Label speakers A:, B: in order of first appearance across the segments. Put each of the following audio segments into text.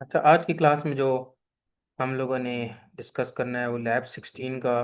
A: अच्छा, आज की क्लास में जो हम लोगों ने डिस्कस करना है वो लैब 16 का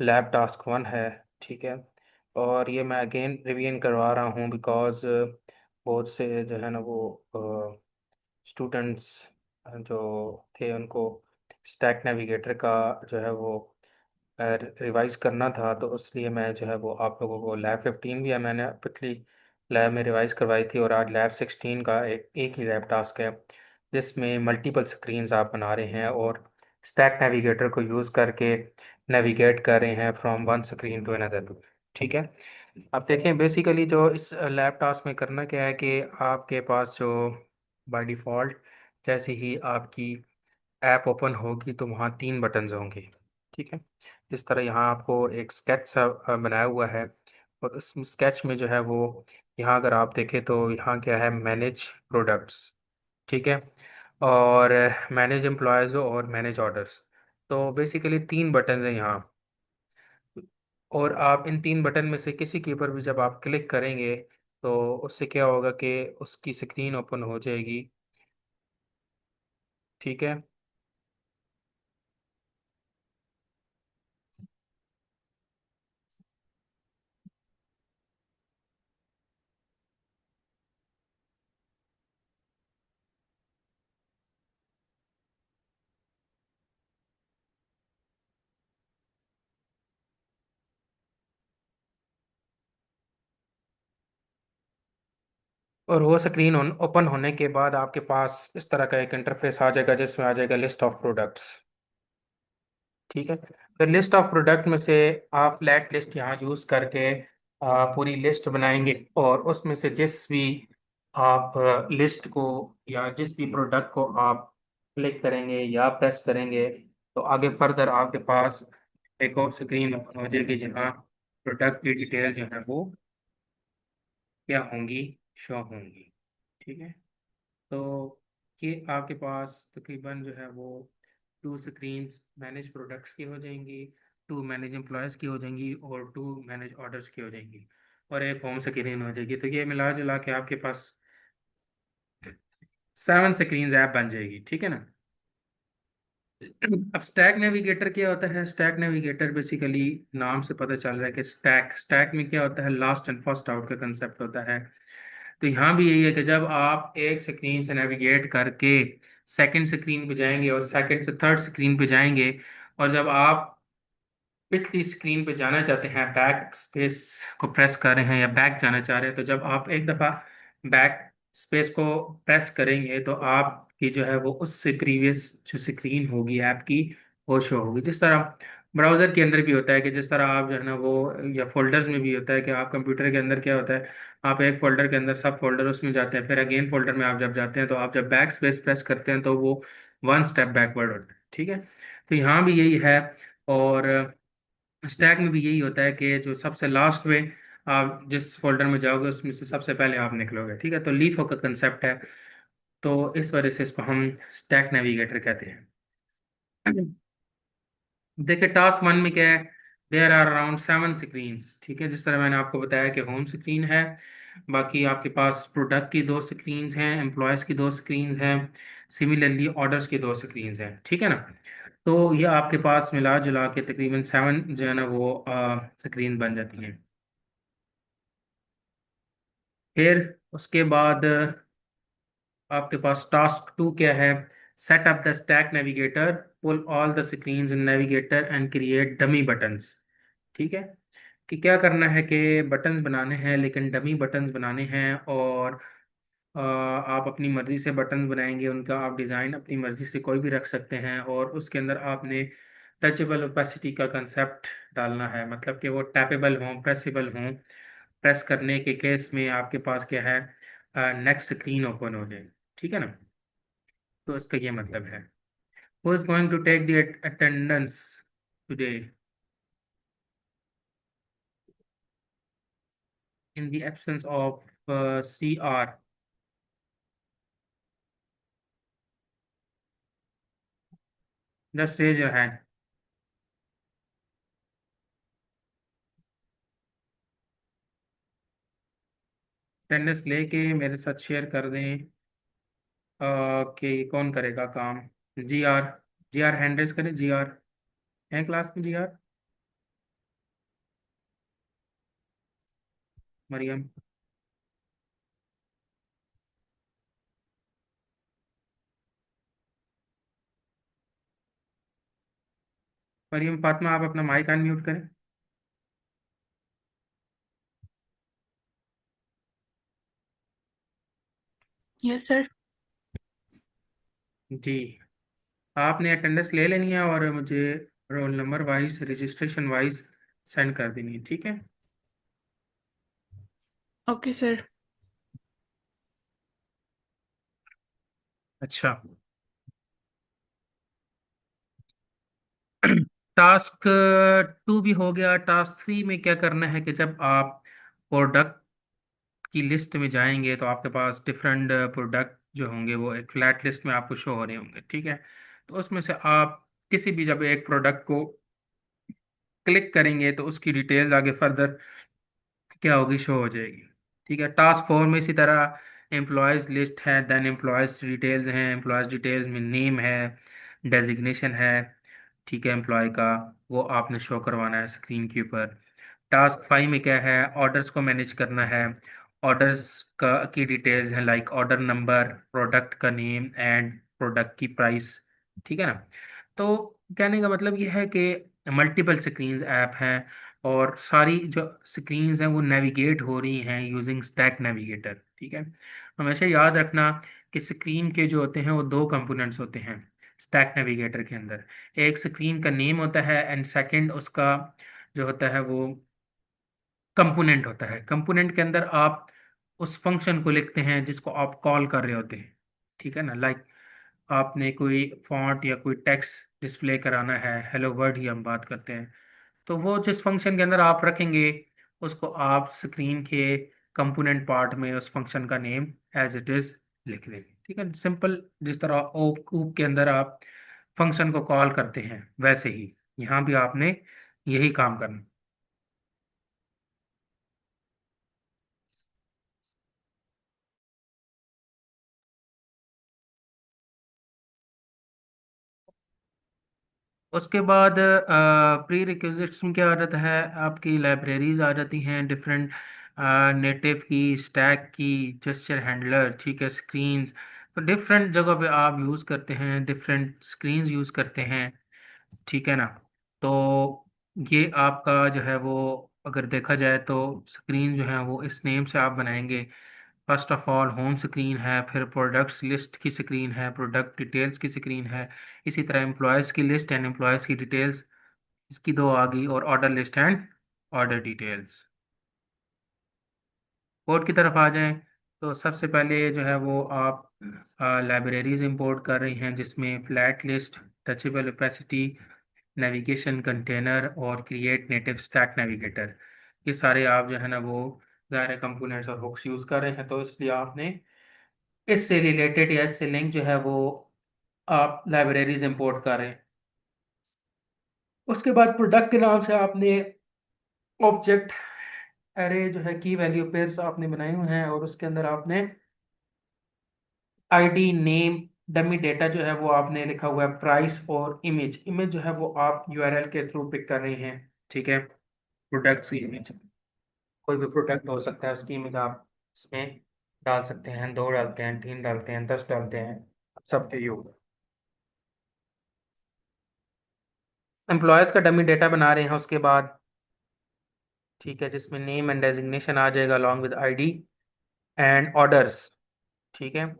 A: लैब टास्क 1 है। ठीक है। और ये मैं अगेन रिवीजन करवा रहा हूँ बिकॉज बहुत से जो है ना वो स्टूडेंट्स जो थे उनको स्टैक नेविगेटर का जो है वो रिवाइज करना था, तो इसलिए मैं जो है वो आप लोगों को लैब 15 भी है मैंने पिछली लैब में रिवाइज करवाई थी, और आज लैब 16 का एक ही लैब टास्क है जिसमें मल्टीपल स्क्रीन्स आप बना रहे हैं और स्टैक नेविगेटर को यूज़ करके नेविगेट कर रहे हैं from one screen to another. ठीक है। अब देखें बेसिकली जो इस लैब टास्क में करना क्या है कि आपके पास जो बाय डिफ़ॉल्ट जैसे ही आपकी ऐप ओपन होगी तो वहाँ 3 बटन्स होंगे। ठीक है। जिस तरह यहाँ आपको एक स्केच सा बनाया हुआ है, और उस स्केच में जो है वो यहाँ अगर आप देखें तो यहाँ क्या है, मैनेज प्रोडक्ट्स। ठीक है। और मैनेज एम्प्लॉयज़ और मैनेज ऑर्डर्स। तो बेसिकली 3 बटन्स हैं यहाँ, और आप इन 3 बटन में से किसी के ऊपर भी जब आप क्लिक करेंगे तो उससे क्या होगा कि उसकी स्क्रीन ओपन हो जाएगी। ठीक है। और वो स्क्रीन ओपन होने के बाद आपके पास इस तरह का एक इंटरफेस आ जाएगा जिसमें आ जाएगा लिस्ट ऑफ प्रोडक्ट्स। ठीक है। फिर लिस्ट ऑफ प्रोडक्ट में से आप फ्लैट लिस्ट यहाँ यूज़ करके पूरी लिस्ट बनाएंगे, और उसमें से जिस भी आप लिस्ट को या जिस भी प्रोडक्ट को आप क्लिक करेंगे या प्रेस करेंगे तो आगे फर्दर आपके पास एक और स्क्रीन ओपन हो जाएगी जहाँ प्रोडक्ट की डिटेल जो है वो क्या होंगी, शो होंगी। ठीक है। तो ये आपके पास तकरीबन जो है वो 2 स्क्रीन्स मैनेज प्रोडक्ट्स की हो जाएंगी, 2 मैनेज एम्प्लॉयज़ की हो जाएंगी, और 2 मैनेज ऑर्डर्स की हो जाएंगी, और एक होम स्क्रीन हो जाएगी। तो ये मिला जुला के आपके पास 7 स्क्रीन्स ऐप बन जाएगी। ठीक है ना। अब स्टैक नेविगेटर क्या होता है? स्टैक नेविगेटर बेसिकली नाम से पता चल रहा है कि स्टैक स्टैक में क्या होता है, लास्ट एंड फर्स्ट आउट का कंसेप्ट होता है। तो यहाँ भी यही है कि जब आप एक स्क्रीन से नेविगेट करके सेकंड स्क्रीन पे जाएंगे और सेकंड से थर्ड स्क्रीन पे जाएंगे, और जब आप पिछली स्क्रीन पे जाना चाहते हैं, बैक स्पेस को प्रेस कर रहे हैं या बैक जाना चाह रहे हैं, तो जब आप एक दफ़ा बैक स्पेस को प्रेस करेंगे तो आपकी जो है वो उससे प्रीवियस जो स्क्रीन होगी ऐप की वो शो होगी। जिस तरह ब्राउज़र के अंदर भी होता है कि जिस तरह आप जो है ना वो, या फोल्डर्स में भी होता है कि आप कंप्यूटर के अंदर क्या होता है, आप एक फोल्डर के अंदर सब फोल्डर उसमें जाते हैं, फिर अगेन फोल्डर में आप जब जाते हैं तो आप जब बैक स्पेस प्रेस करते हैं तो वो वन स्टेप बैकवर्ड होता है। ठीक है। तो यहाँ भी यही है, और स्टैक में भी यही होता है कि जो सबसे लास्ट में आप जिस फोल्डर में जाओगे उसमें से सबसे पहले आप निकलोगे। ठीक है। तो लीफ का कंसेप्ट है, तो इस वजह से इसको हम स्टैक नेविगेटर कहते हैं। देखिए टास्क 1 में क्या है, देयर आर अराउंड 7 स्क्रीन्स। ठीक है। जिस तरह मैंने आपको बताया कि होम स्क्रीन है, बाकी आपके पास प्रोडक्ट की 2 स्क्रीन्स हैं, एम्प्लॉयज़ की 2 स्क्रीन्स हैं, सिमिलरली ऑर्डर्स की 2 स्क्रीन्स हैं। ठीक है ना। तो ये आपके पास मिला जुला के तकरीबन 7 जो है ना वो स्क्रीन बन जाती हैं। फिर उसके बाद आपके पास टास्क 2 क्या है, set up the stack navigator, pull all the screens in navigator and create dummy buttons. ठीक है। कि क्या करना है कि बटन्स बनाने हैं लेकिन डमी बटन्स बनाने हैं, और आप अपनी मर्ज़ी से बटन बनाएंगे, उनका आप डिज़ाइन अपनी मर्ज़ी से कोई भी रख सकते हैं, और उसके अंदर आपने टचेबल ओपेसिटी का कंसेप्ट डालना है, मतलब कि वो टैपेबल हों, प्रेसेबल हों। प्रेस करने के केस में आपके पास क्या है, नेक्स्ट स्क्रीन ओपन हो जाए। ठीक है ना। तो इसका ये मतलब है, who is going to take the attendance today in the absence of C R. Just raise your hand. Attendance लेके मेरे साथ शेयर कर दें। ओके, कौन करेगा काम? G R. G R hand raise करें, जी आर है क्लास में, जी आर। मरियम। मरियम फातिमा, आप अपना माइक अनम्यूट करें।
B: Yes sir.
A: जी, आपने अटेंडेंस ले लेनी है और मुझे roll number wise, registration wise send कर देनी है, ठीक है?
B: Okay sir.
A: अच्छा। टास्क 2 भी हो गया। टास्क 3 में क्या करना है कि जब आप प्रोडक्ट की लिस्ट में जाएंगे तो आपके पास डिफरेंट प्रोडक्ट जो होंगे वो एक फ्लैट लिस्ट में आपको शो हो रहे होंगे, ठीक है? तो उसमें से आप किसी भी जब एक प्रोडक्ट को क्लिक करेंगे तो उसकी डिटेल्स आगे फर्दर क्या होगी, शो हो जाएगी। ठीक है, टास्क 4 में इसी तरह एम्प्लॉयज़ लिस्ट है, देन एम्प्लॉयज़ डिटेल्स हैं। एम्प्लॉयज़ डिटेल्स में नेम है, डेजिग्नेशन है, ठीक है, एम्प्लॉय का, वो आपने शो करवाना है स्क्रीन के ऊपर। टास्क 5 में क्या है, ऑर्डर्स को मैनेज करना है। ऑर्डर्स का की डिटेल्स हैं लाइक ऑर्डर नंबर, प्रोडक्ट का नेम एंड प्रोडक्ट की प्राइस, ठीक है ना? तो कहने का मतलब ये है कि मल्टीपल स्क्रीन्स ऐप हैं और सारी जो स्क्रीन्स हैं वो नेविगेट हो रही हैं यूजिंग स्टैक नेविगेटर, ठीक है? हमेशा याद रखना कि स्क्रीन के जो होते हैं वो दो कंपोनेंट्स होते हैं स्टैक नेविगेटर के अंदर। एक स्क्रीन का नेम होता है एंड सेकंड उसका जो होता है वो कंपोनेंट होता है। कंपोनेंट के अंदर आप उस फंक्शन को लिखते हैं जिसको आप कॉल कर रहे होते हैं, ठीक है ना? लाइक आपने कोई फॉन्ट या कोई टेक्स्ट डिस्प्ले कराना है, हेलो वर्ड ही हम बात करते हैं, तो वो जिस फंक्शन के अंदर आप रखेंगे उसको आप स्क्रीन के कंपोनेंट पार्ट में उस फंक्शन का नेम एज इट इज़ लिख देंगे, ठीक है? सिंपल, जिस तरह ओप ऊप के अंदर आप फंक्शन को कॉल करते हैं वैसे ही यहाँ भी आपने यही काम करना। उसके बाद प्री रिक्विजिट्स में क्या आ जाता है, आपकी लाइब्रेरीज आ जाती हैं डिफरेंट, नेटिव की, स्टैक की, जेस्चर हैंडलर, ठीक है, स्क्रीन्स। तो डिफरेंट जगह पे आप यूज़ करते हैं, डिफरेंट स्क्रीन्स यूज़ करते हैं, ठीक है ना? तो ये आपका जो है वो, अगर देखा जाए तो स्क्रीन जो है वो इस नेम से आप बनाएंगे। First of all home screen है, फिर प्रोडक्ट्स लिस्ट की स्क्रीन है, प्रोडक्ट डिटेल्स की स्क्रीन है, इसी तरह एम्प्लॉयज़ की लिस्ट एंड एम्प्लॉयज़ की डिटेल्स, इसकी दो आ गई, और order list and order details. Code की तरफ आ जाएं तो सबसे पहले जो है वो आप लाइब्रेरीज इंपोर्ट कर रही हैं जिसमें flat list, touchable opacity, navigation container और क्रिएट नेटिव स्टैक नेविगेटर। ये सारे आप जो है ना वो ज़ाहिर कंपोनेंट्स और हुक्स यूज़ कर रहे हैं, तो इसलिए आपने इससे रिलेटेड या इससे लिंक जो है वो आप लाइब्रेरीज इंपोर्ट कर रहे हैं। उसके बाद प्रोडक्ट के नाम से आपने ऑब्जेक्ट एरे जो है की वैल्यू पेयर्स आपने बनाए हुए हैं, और उसके अंदर आपने आईडी, नेम, डमी डेटा जो है वो आपने लिखा हुआ है, प्राइस और इमेज। इमेज जो है वो आप यूआरएल के थ्रू पिक कर रहे हैं, ठीक है? प्रोडक्ट्स की इमेज, कोई भी प्रोडक्ट हो सकता है उसकी इमेज आप इसमें डाल सकते हैं, दो डालते हैं, तीन डालते हैं, 10 डालते हैं, सब पे यू। एम्प्लॉयज़ का डमी डेटा बना रहे हैं उसके बाद, ठीक है, जिसमें नेम एंड डेजिग्नेशन आ जाएगा along with ID and orders, ठीक है?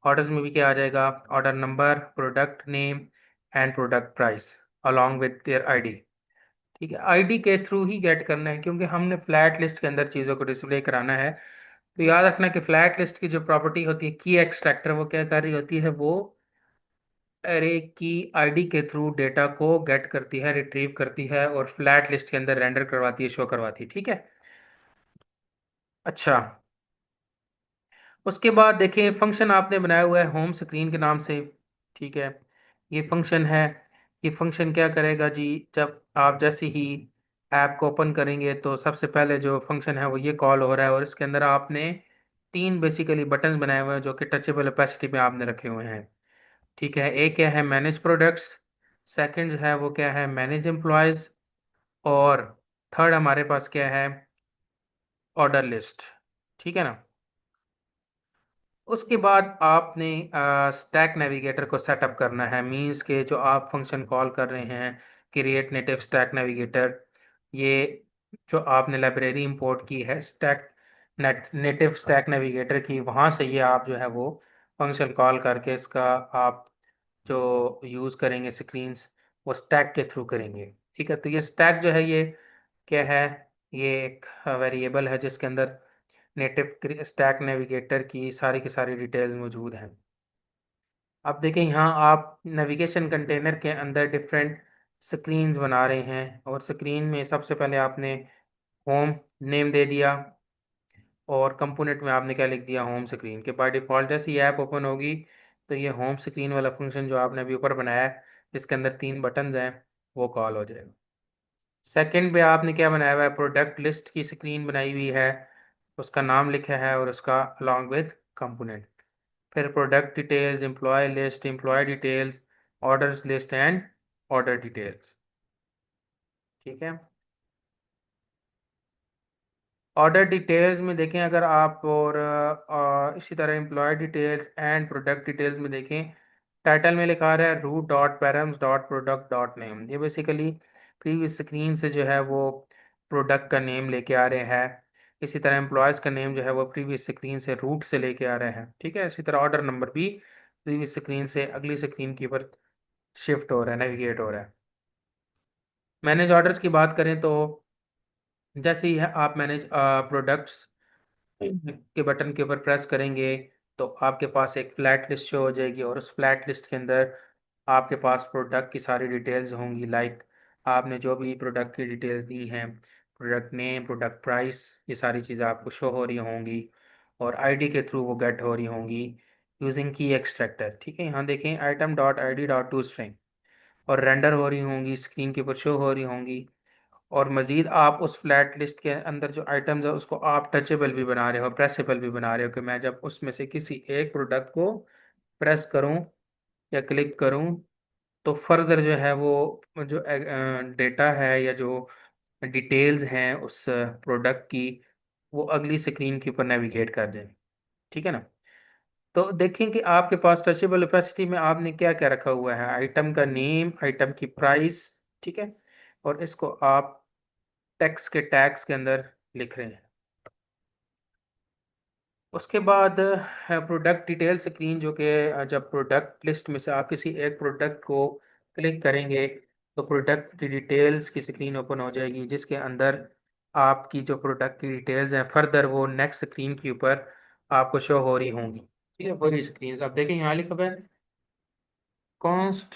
A: ऑर्डर्स में भी क्या आ जाएगा, order number, product name and product price along with their ID, ठीक है? आईडी के थ्रू ही गेट करना है क्योंकि हमने फ्लैट लिस्ट के अंदर चीज़ों को डिस्प्ले कराना है। तो याद रखना कि फ्लैट लिस्ट की जो प्रॉपर्टी होती है की एक्सट्रैक्टर, वो क्या कर रही होती है, वो एरे की आईडी के थ्रू डेटा को गेट करती है, रिट्रीव करती है और फ्लैट लिस्ट के अंदर रेंडर करवाती है, शो करवाती है, ठीक है? अच्छा, उसके बाद देखिए फंक्शन आपने बनाया हुआ है होम स्क्रीन के नाम से, ठीक है? ये फंक्शन है। ये फंक्शन क्या करेगा जी, जब आप जैसे ही ऐप को ओपन करेंगे तो सबसे पहले जो फंक्शन है वो ये कॉल हो रहा है, और इसके अंदर आपने तीन बेसिकली बटन बनाए हुए हैं जो कि टचेबल ओपेसिटी में आपने रखे हुए हैं। ठीक है, एक क्या है मैनेज प्रोडक्ट्स, सेकंड है वो क्या है मैनेज एम्प्लॉयज, और थर्ड हमारे पास क्या है ऑर्डर लिस्ट। ठीक है ना। उसके बाद आपने स्टैक नेविगेटर को सेटअप करना है, मींस के जो आप फंक्शन कॉल कर रहे हैं क्रिएट नेटिव स्टैक नेविगेटर, ये जो आपने लाइब्रेरी इंपोर्ट की है स्टैक नेटिव स्टैक नेविगेटर की, वहाँ से ये आप जो है वो फंक्शन कॉल करके इसका आप जो यूज़ करेंगे स्क्रीन्स वो स्टैक के थ्रू करेंगे। ठीक है, तो ये स्टैक जो है ये क्या है, ये एक वेरिएबल है जिसके अंदर नेटिव स्टैक नेविगेटर की सारी डिटेल्स मौजूद हैं। अब देखें यहाँ आप नेविगेशन कंटेनर के अंदर डिफरेंट स्क्रीन्स बना रहे हैं, और स्क्रीन में सबसे पहले आपने होम नेम दे दिया, और कंपोनेंट में आपने क्या लिख दिया होम स्क्रीन के। बाय डिफ़ॉल्ट जैसे ये ऐप ओपन होगी तो ये होम स्क्रीन वाला फंक्शन जो आपने अभी ऊपर बनाया है जिसके अंदर तीन बटन्स हैं वो कॉल हो जाएगा। सेकंड पे आपने क्या बनाया हुआ है, प्रोडक्ट लिस्ट की स्क्रीन बनाई हुई है, उसका नाम लिखा है और उसका अलॉन्ग विद कंपोनेंट। फिर product details, employee list, employee details, orders list and order details. ठीक है, ऑर्डर डिटेल्स में देखें अगर आप, और इसी तरह employee details and product details में देखें, टाइटल में लिखा रहा है route dot params dot product dot name. ये बेसिकली प्रीवियस स्क्रीन से जो है वो प्रोडक्ट का नेम लेके आ रहे हैं। इसी तरह एम्प्लॉयज़ का नेम जो है वो प्रीवियस स्क्रीन से रूट से लेके आ रहे हैं। ठीक है, इसी तरह ऑर्डर नंबर भी प्रीवियस स्क्रीन से अगली स्क्रीन की पर शिफ्ट हो रहा है, नेविगेट हो रहा है। मैनेज ऑर्डर्स की बात करें तो जैसे ही है आप मैनेज प्रोडक्ट्स के बटन के ऊपर प्रेस करेंगे तो आपके पास एक फ्लैट लिस्ट शो हो जाएगी, और उस फ्लैट लिस्ट के अंदर आपके पास प्रोडक्ट की सारी डिटेल्स होंगी। लाइक आपने जो भी प्रोडक्ट की डिटेल्स दी हैं, प्रोडक्ट नेम, प्रोडक्ट प्राइस, ये सारी चीज़ें आपको शो हो रही होंगी, और आईडी के थ्रू वो गेट हो रही होंगी यूजिंग की एक्सट्रैक्टर। ठीक है, यहाँ देखें item dot I D dot to string, और रेंडर हो रही होंगी, स्क्रीन के ऊपर शो हो रही होंगी। और मज़ीद आप उस फ्लैट लिस्ट के अंदर जो आइटम्स है उसको आप टचेबल भी बना रहे हो, प्रेसेबल भी बना रहे हो, कि मैं जब उसमें से किसी एक प्रोडक्ट को प्रेस करूं या क्लिक करूं तो फर्दर जो है वो जो डेटा है या जो डिटेल्स हैं उस प्रोडक्ट की वो अगली स्क्रीन के ऊपर नेविगेट कर जाए। ठीक है ना। तो देखें कि आपके पास टचेबल ओपेसिटी में आपने क्या क्या रखा हुआ है, आइटम का नेम, आइटम की प्राइस। ठीक है, और इसको आप टेक्स्ट के टैग्स के अंदर लिख रहे हैं। उसके बाद प्रोडक्ट डिटेल स्क्रीन, जो कि जब प्रोडक्ट लिस्ट में से आप किसी एक प्रोडक्ट को क्लिक करेंगे तो प्रोडक्ट की डिटेल्स की स्क्रीन ओपन हो जाएगी जिसके अंदर आपकी जो प्रोडक्ट की डिटेल्स हैं फर्दर वो नेक्स्ट स्क्रीन के ऊपर आपको शो हो रही होंगी। ठीक है, वही स्क्रीन आप देखें यहाँ लिखा हुआ है const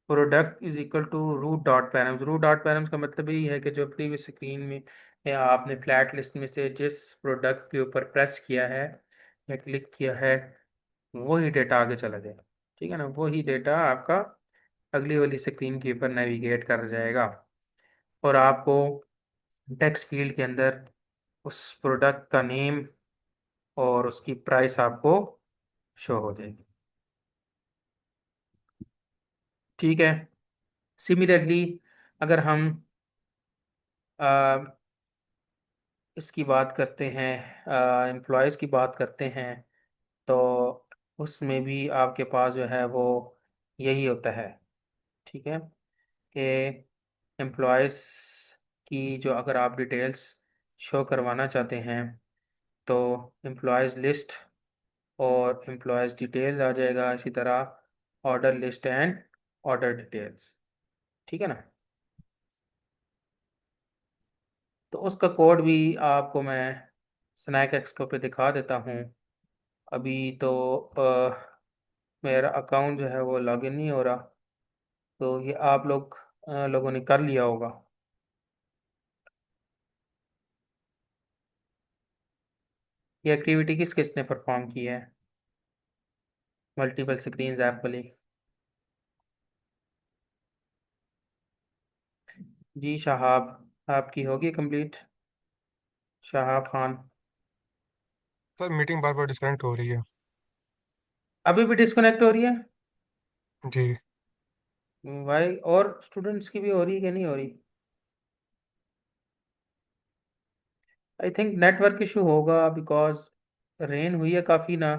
A: product is equal to route dot params. Route dot params का मतलब यही है कि जो प्रीवियस स्क्रीन में या आपने फ्लैट लिस्ट में से जिस प्रोडक्ट के ऊपर प्रेस किया है या क्लिक किया है वही डेटा आगे चला जाएगा। ठीक है ना, वही डेटा आपका अगली वाली स्क्रीन के ऊपर नेविगेट कर जाएगा, और आपको टेक्स्ट फील्ड के अंदर उस प्रोडक्ट का नेम और उसकी प्राइस आपको शो हो जाएगी। ठीक है, सिमिलरली अगर हम इसकी बात करते हैं, एम्प्लॉयज़ की बात करते हैं, तो उसमें भी आपके पास जो है वो यही होता है। ठीक है, कि एम्प्लॉयज़ की जो अगर आप डिटेल्स शो करवाना चाहते हैं तो एम्प्लॉयज़ लिस्ट और एम्प्लॉयज़ डिटेल्स आ जाएगा, इसी तरह order list and order details. ठीक है ना। तो उसका कोड भी आपको मैं स्नैक एक्सपो पे दिखा देता हूँ। अभी तो मेरा अकाउंट जो है वो लॉगिन नहीं हो रहा, तो ये आप लोगों ने कर लिया होगा। ये एक्टिविटी किस किसने परफॉर्म की है, मल्टीपल स्क्रीन ऐप वाली? जी शहाब, आपकी होगी complete, Shahab Khan.
C: Sir meeting बार बार डिस्कनेक्ट हो रही है।
A: अभी भी डिस्कनेक्ट हो रही है?
C: जी।
A: भाई, और स्टूडेंट्स की भी हो रही है कि नहीं हो रही? आई थिंक नेटवर्क इशू होगा, बिकॉज रेन हुई है काफ़ी ना,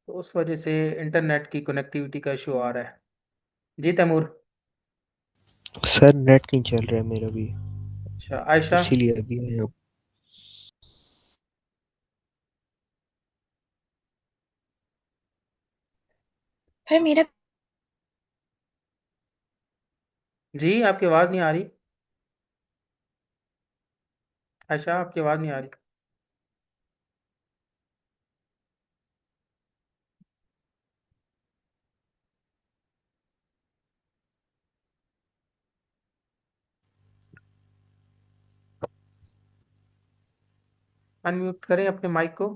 A: तो उस वजह से इंटरनेट की कनेक्टिविटी का इशू आ रहा है। जी तैमूर।
D: सर नेट नहीं चल रहा है मेरा भी।
A: अच्छा आयशा।
D: इसीलिए अभी आया हूँ।
B: सर मेरा
A: जी आपकी आवाज़ नहीं आ रही। आयशा आपकी आवाज़ नहीं आ रही। अनम्यूट करें अपने माइक को।